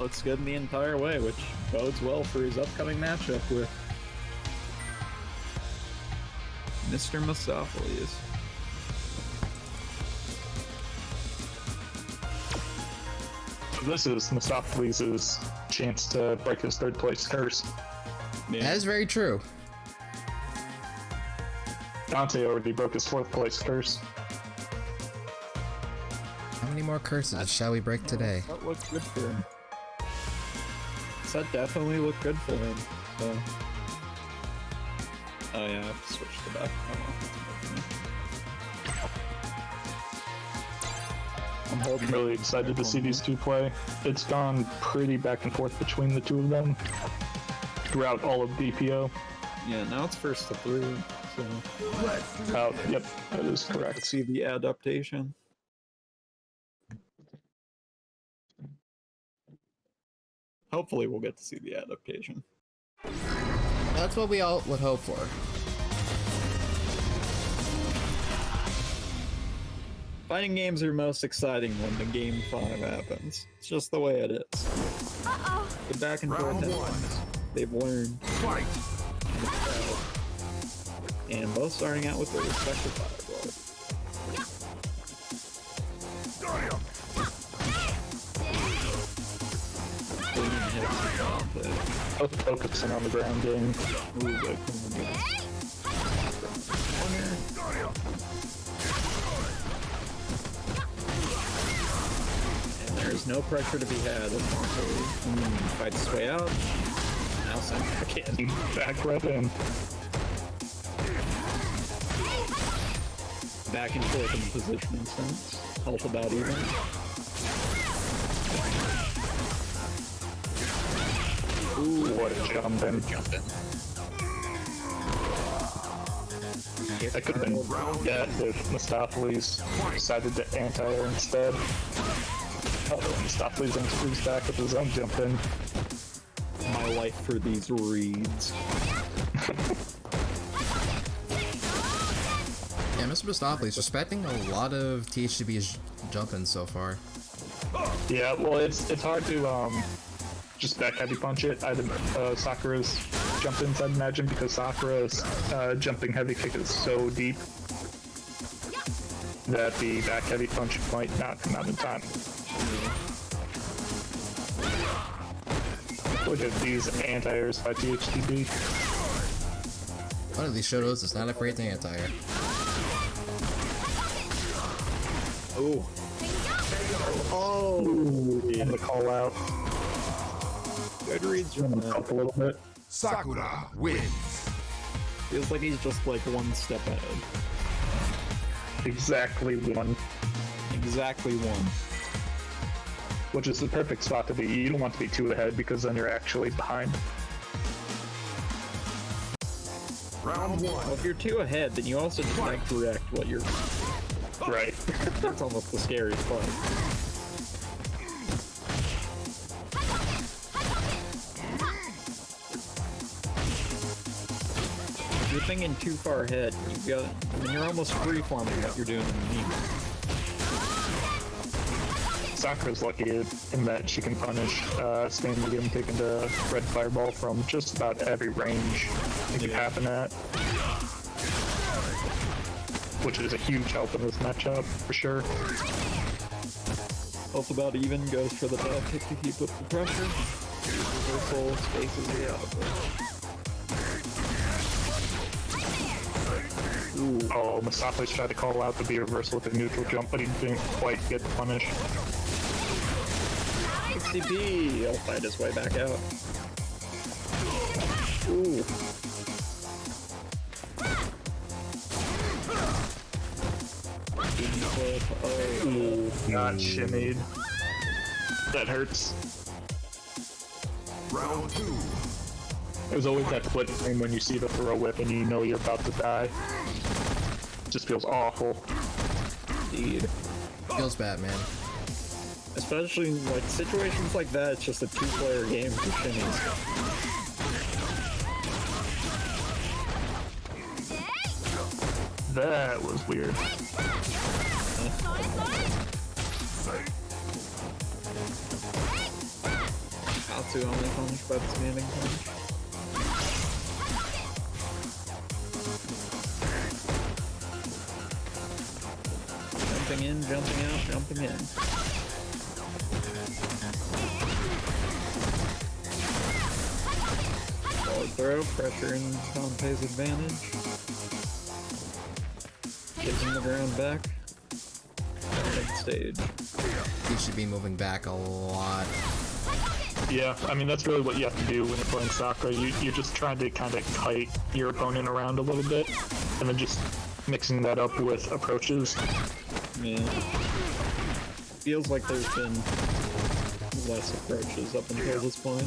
Looks good the entire way, which bodes well for his upcoming matchup with Mr. Mostafles. This is Mostafles' chance to break his third place curse. Yeah. That is very true. Dante already broke his fourth place curse. How many more curses shall we break today? That looks good for him. That definitely looked good for him. So. Oh yeah, I have to switch to back. I'm really excited to see these two play. It's gone pretty back and forth between the two of them throughout all of DPO. Yeah, now it's first to 3, so... Oh, yep, that is correct. Let's see the adaptation. Hopefully we'll get to see the adaptation. That's what we all would hope for. Fighting games are most exciting when the game 5 happens. It's just the way it is. The back and forth headlines, they've learned. Fight. And both starting out with their respective fireballs. Both focusing on the ground game. Ooh, good. And there's no pressure to be had as Monte fights his way out. Now sent back in. Back right in. Back and forth in the positioning sense. Health about even. Ooh, what a jump in. That could have been dead if Mostafles decided to anti-air instead. Mostafles then screws back with his own jump in. My life for these reads. Yeah, Mr. Mostafles respecting a lot of THTB's jump-ins so far. Yeah, well, it's hard to just back heavy punch it. Sakura's jump ins, I'd imagine, because Sakura's jumping heavy kick is so deep that the back heavy punch might not come out in time. Look at these anti-airs by THTB. One of these shows is not afraid to anti-air. Ooh. Oh, yeah, the call out. Good reads from up a little bit. Sakura wins. Feels like he's just like one step ahead. Exactly one. Exactly one. Which is the perfect spot to be. You don't want to be too ahead because then you're actually behind. Round 1. Well, if you're too ahead, then you also just like direct what you're. Right. That's almost the scariest part. If you're thinking too far ahead, you're almost free-forming what you're doing underneath. Sakura's lucky in that she can punish Stan Medium taking the red fireball from just about every range it could happen at. Which is a huge help in this matchup, for sure. Health about even, goes for the back kick to keep up the pressure. Reversal, spaces the output. Ooh. Oh, Mostafles tried to call out the B reversal with a neutral jump, but he didn't quite get the punish. THTB! He'll fight his way back out. Ooh. Ooh, not shimmied. That hurts. Round 2. There's always that flip frame when you see the throw whip and you know you're about to die. Just feels awful. Indeed. Feels bad, man. Especially in like situations like that, it's just a 2-player game for shimmies. That was weird. Natsu only punished by the standing punch. Jumping in, jumping out, jumping in. Forward throw, pressure in Dante's advantage. Gives him the ground back. Mid stage. He should be moving back a lot. Yeah, I mean, that's really what you have to do when you're playing Sakura. You're just trying to kind of kite your opponent around a little bit, and then just mixing that up with approaches. Yeah. Feels like there's been less approaches up until this point.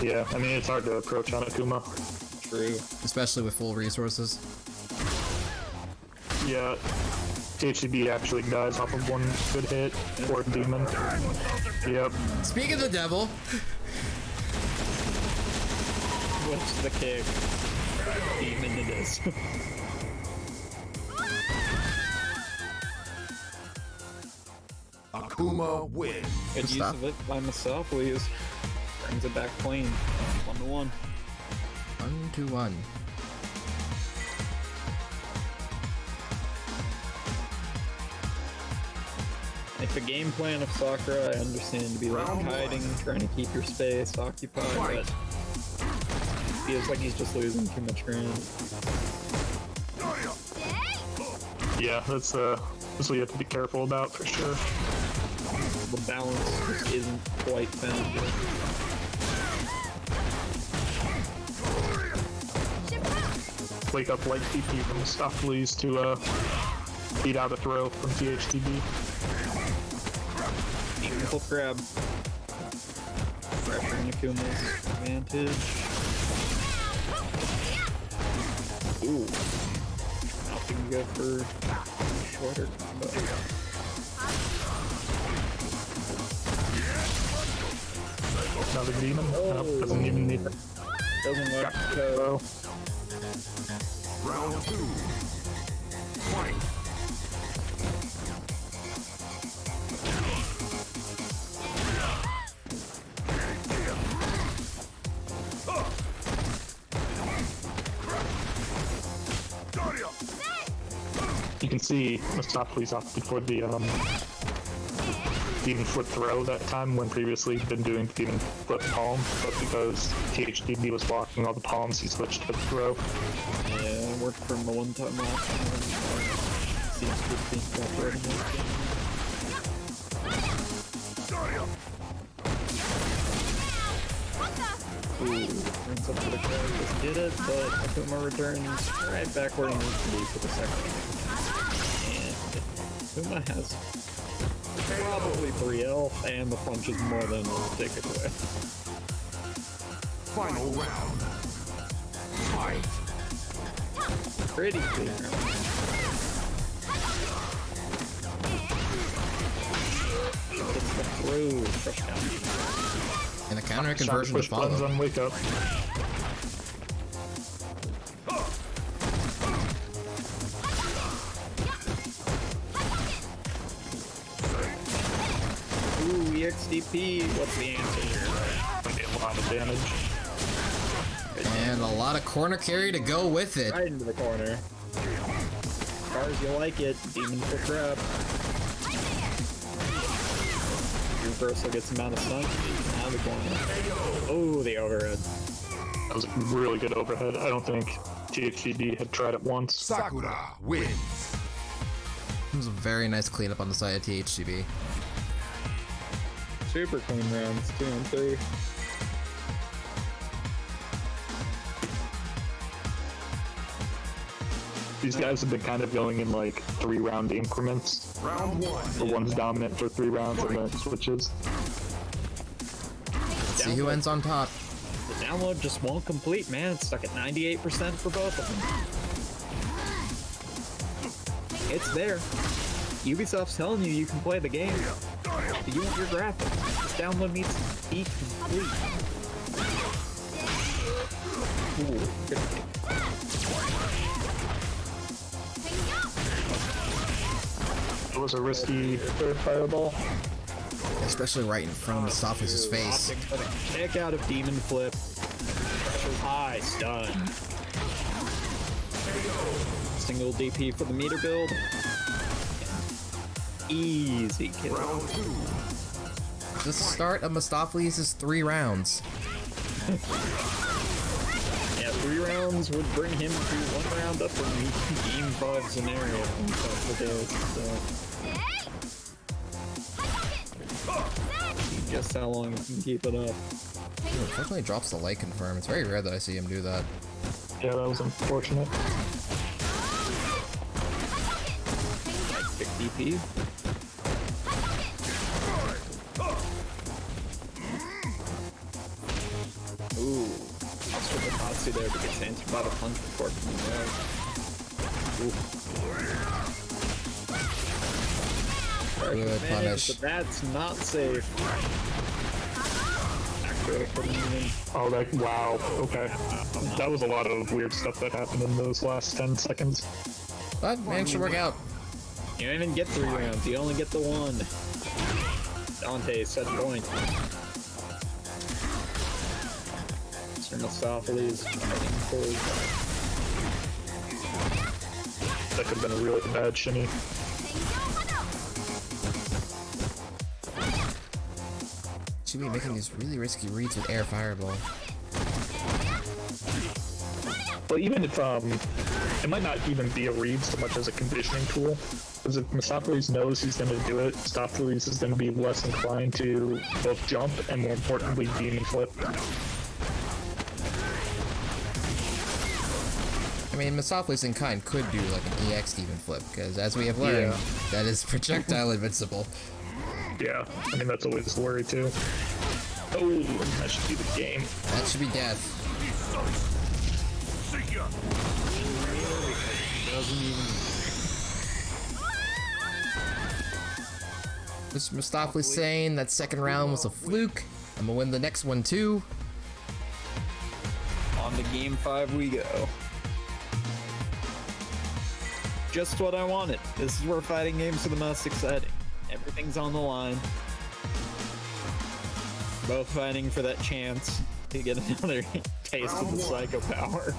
Yeah, I mean, it's hard to approach on Akuma. True. Especially with full resources. Yeah, THTB actually dies off of one good hit, or demon. Yep. Speak of the devil! What's the kick? Demon it is. Akuma wins. Good use stuff. of it by Mostafles. Brings it back clean. 1-1. 1-1. Like the game plan of Sakura, I understand to be like hiding, trying to keep your space occupied, but it feels like he's just losing too much ground. Yeah, that's what you have to be careful about for sure. The balance just isn't quite found yet. Wake up light TP from Mostafles to beat out a throw from THTB. Beautiful grab. Pressure in Akuma's advantage. Ooh. Now we can go for shorter combo. Another demon. Oh. Nope, doesn't even need it. Doesn't look so. Round 2. Fight. You can see Mostafles opted for the demon flip throw that time when previously he'd been doing demon flip palm, but because THTB was blocking all the palms, he switched to the throw. Yeah, it worked for him the one time last time. Seems to be incorporating it. Ooh, brings up to the crowd, just did it, but Akuma returns right back where he needs to be for the second game. And Akuma has probably 3 health, and the punch is more than will take it away. Final round. Fight. Pretty clear. Gets the through, crush down. And a counter conversion to Push buttons follow. on wake up. Ooh, EXDP, what's the answer here? A lot of damage. And a lot of corner carry to go with it. Right into the corner. Cars, you like it. Demon for trap. Reversal gets him out of stun. Out of the corner. Oh, the overhead. That was a really good overhead. I don't think THTB had tried it once. Sakura wins. It was a very nice cleanup on the side of THTB. Super clean rounds, 2 and 3. These guys have been kind of going in like 3-round increments. Round 1. The one's dominant for 3 rounds and then it switches. Let's see who ends on top. The download just won't complete, man. It's stuck at 98% for both of them. It's there. Ubisoft's telling you can play the game. But you want your graphics. This download needs to be complete. Ooh, good pick. It was a risky third fireball. especially right in front of Mostafles' face. Optics with a kick out of Demon Flip. Pressure's high, stun. Single DP for the meter build. Easy kill. Just the start of Mostafles' 3 rounds. Yeah, 3 rounds would bring him to 1 round up in the Game 5 scenario. Guess how long he can keep it up. Unfortunately, drops the light confirm. It's very rare that I see him do that. Yeah, that was unfortunate. Kick DP. Ooh. That's with the Tatsu there, but gets answered by the punch before coming out. Good punish. But that's not safe. Akron putting him in. Oh, that, wow, okay. That was a lot of weird stuff that happened in those last 10 seconds. But managed to work out. You don't even get 3 rounds, you only get the 1. Dante set point. Mr. Mostafles fighting for. That could have been a really bad shimmy. Should be making these really risky reads with air fireball. Well, even if, it might not even be a read so much as a conditioning tool. Because if Mostafles knows he's going to do it, Mostafles is going to be less inclined to both jump and, more importantly, demon flip. I mean, Mostafles in kind could do like an EX demon flip, because as we have learned, that is projectile invincible. Yeah, I mean, that's always a worry, too. Oh, that should be the game. That should be death. Doesn't even. Mr. Mostafles saying that second round was a fluke. I'm gonna win the next one too. On to Game 5 we go. Just what I wanted. This is where fighting games are the most exciting. Everything's on the line. Both fighting for that chance to get another taste of the Psycho Power.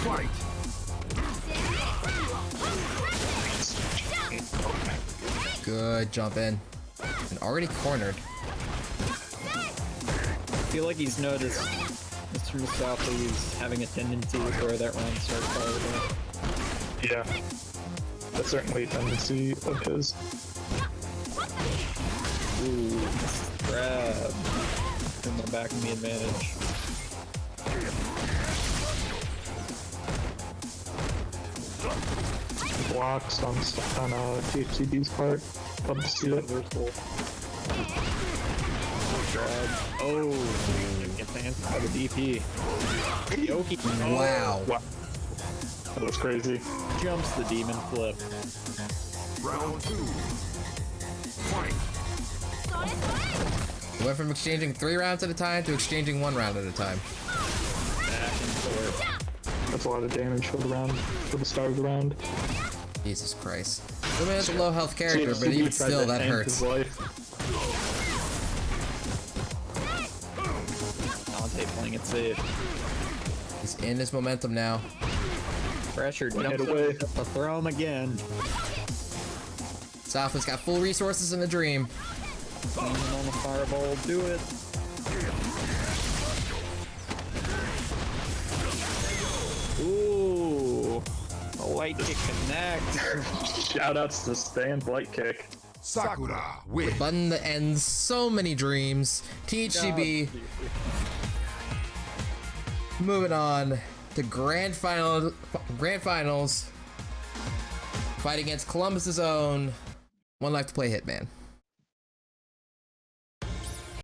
Fight. Good jump in. And already cornered. I feel like he's noticed Mr. Mostafles having a tendency to throw that round start fireball. Yeah. That's certainly a tendency of his. Ooh, grab. In the back of the advantage. Blocks on THTB's part. Love to see it. Grab. Oh, gets answered by the DP. Yoki. Wow. Wow. That was crazy. Jumps the demon flip. Round 2. Fight. We went from exchanging 3 rounds at a time to exchanging 1 round at a time. Back and forth. That's a lot of damage for the round, for the start of the round. Jesus Christ. I mean, it's a low health character, but even still, that hurts. Dante playing it safe. He's in his momentum now. Pressure jumps away. I'll throw him again. Mostafles got full resources in the dream. Leaning on the fireball, do it. Ooh, a light kick connect. Shoutouts to Stand Light Kick. Sakura wins. Button that ends so many dreams. THTB moving on to grand finals. Fight against Columbus's own One Life to Play Hitman.